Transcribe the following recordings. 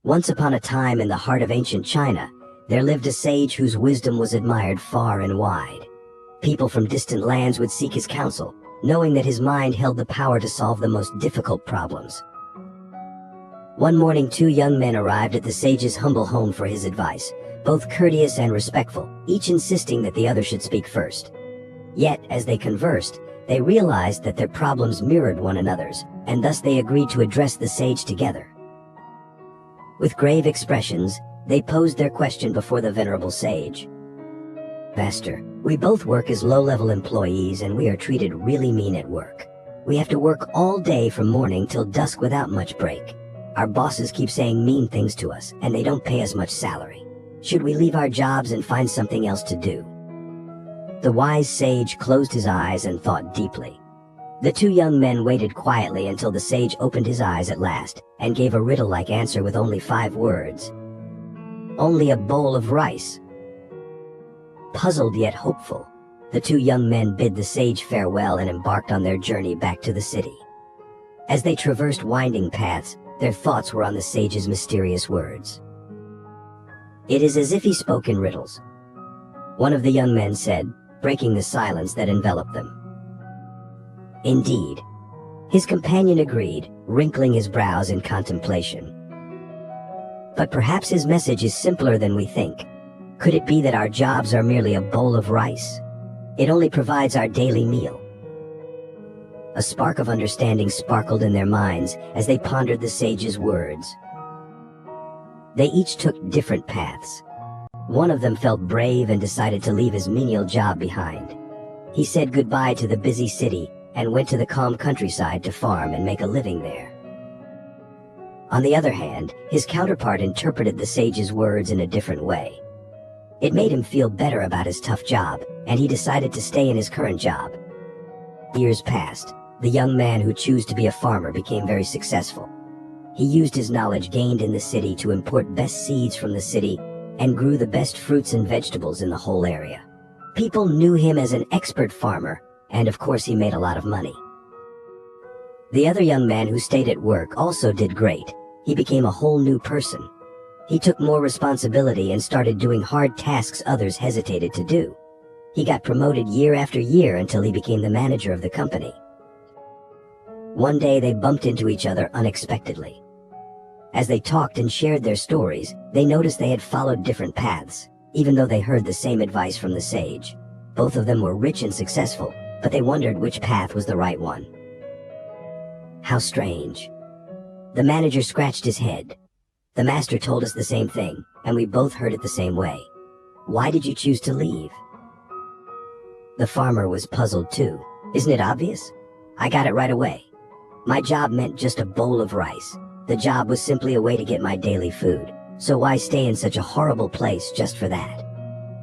Once upon a time in the heart of ancient China, there lived a sage whose wisdom was admired far and wide. People from distant lands would seek his counsel, knowing that his mind held the power to solve the most difficult problems. One morning, two young men arrived at the sage's humble home for his advice, both courteous and respectful, each insisting that the other should speak first. Yet, as they conversed, they realized that their problems mirrored one another's, and thus they agreed to address the sage together. With grave expressions, they posed their question before the venerable sage. "Master, we both work as low-level employees and we are treated really mean at work. We have to work all day from morning till dusk without much break. Our bosses keep saying mean things to us and they don't pay us much salary. Should we leave our jobs and find something else to do?" The wise sage closed his eyes and thought deeply. The two young men waited quietly until the sage opened his eyes at last and gave a riddle-like answer with only 5 words. "Only a bowl of rice." Puzzled yet hopeful, the two young men bid the sage farewell and embarked on their journey back to the city. As they traversed winding paths, their thoughts were on the sage's mysterious words. It is as if he spoke in riddles. One of the young men said, breaking the silence that enveloped them. "Indeed." His companion agreed, wrinkling his brows in contemplation. "But perhaps his message is simpler than we think. Could it be that our jobs are merely a bowl of rice? It only provides our daily meal." A spark of understanding sparkled in their minds as they pondered the sage's words. They each took different paths. One of them felt brave and decided to leave his menial job behind. He said goodbye to the busy city and went to the calm countryside to farm and make a living there. On the other hand, his counterpart interpreted the sage's words in a different way. It made him feel better about his tough job, and he decided to stay in his current job. Years passed. The young man who chose to be a farmer became very successful. He used his knowledge gained in the city to import best seeds from the city and grew the best fruits and vegetables in the whole area. People knew him as an expert farmer, and of course he made a lot of money. The other young man who stayed at work also did great. He became a whole new person. He took more responsibility and started doing hard tasks others hesitated to do. He got promoted year after year until he became the manager of the company. One day they bumped into each other unexpectedly. As they talked and shared their stories, they noticed they had followed different paths, even though they heard the same advice from the sage. Both of them were rich and successful, but they wondered which path was the right one. How strange. The manager scratched his head. "The master told us the same thing, and we both heard it the same way. Why did you choose to leave?" The farmer was puzzled too. "Isn't it obvious? I got it right away. My job meant just a bowl of rice. The job was simply a way to get my daily food, so why stay in such a horrible place just for that?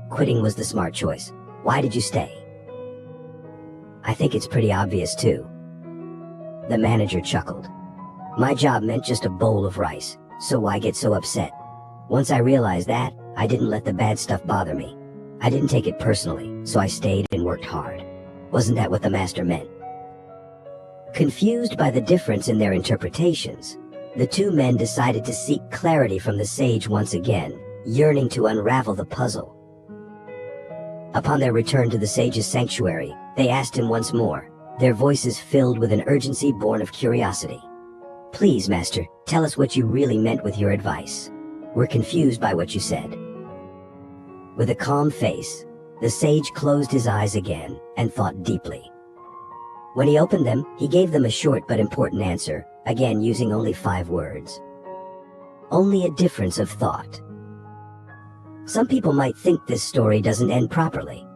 Quitting was the smart choice. Why did you stay?" "I think it's pretty obvious too." The manager chuckled. "My job meant just a bowl of rice, so why get so upset? Once I realized that, I didn't let the bad stuff bother me. I didn't take it personally, so I stayed and worked hard. Wasn't that what the master meant?" Confused by the difference in their interpretations, the two men decided to seek clarity from the sage once again, yearning to unravel the puzzle. Upon their return to the sage's sanctuary, they asked him once more, their voices filled with an urgency born of curiosity. "Please, master, tell us what you really meant with your advice. We're confused by what you said." With a calm face, the sage closed his eyes again and thought deeply. When he opened them, he gave them a short but important answer, again using only 5 words. "Only a difference of thought." Some people might think this story doesn't end properly.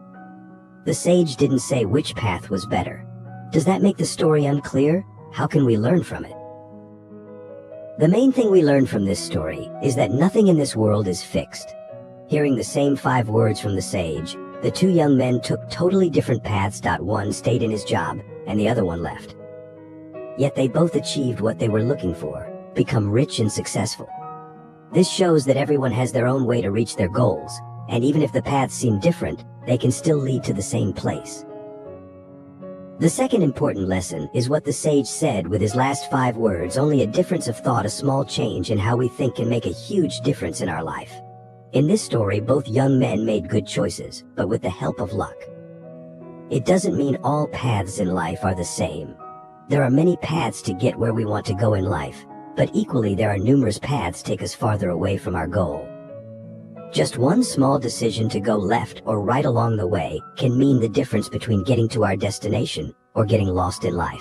The sage didn't say which path was better. Does that make the story unclear? How can we learn from it? The main thing we learn from this story is that nothing in this world is fixed. Hearing the same 5 words from the sage, the two young men took totally different paths. One stayed in his job, and the other one left. Yet they both achieved what they were looking for, become rich and successful. This shows that everyone has their own way to reach their goals, and even if the paths seem different, they can still lead to the same place. The second important lesson is what the sage said with his last 5 words: only a difference of thought, a small change in how we think can make a huge difference in our life. In this story, both young men made good choices, but with the help of luck. It doesn't mean all paths in life are the same. There are many paths to get where we want to go in life, but equally there are numerous paths take us farther away from our goal. Just one small decision to go left or right along the way can mean the difference between getting to our destination or getting lost in life.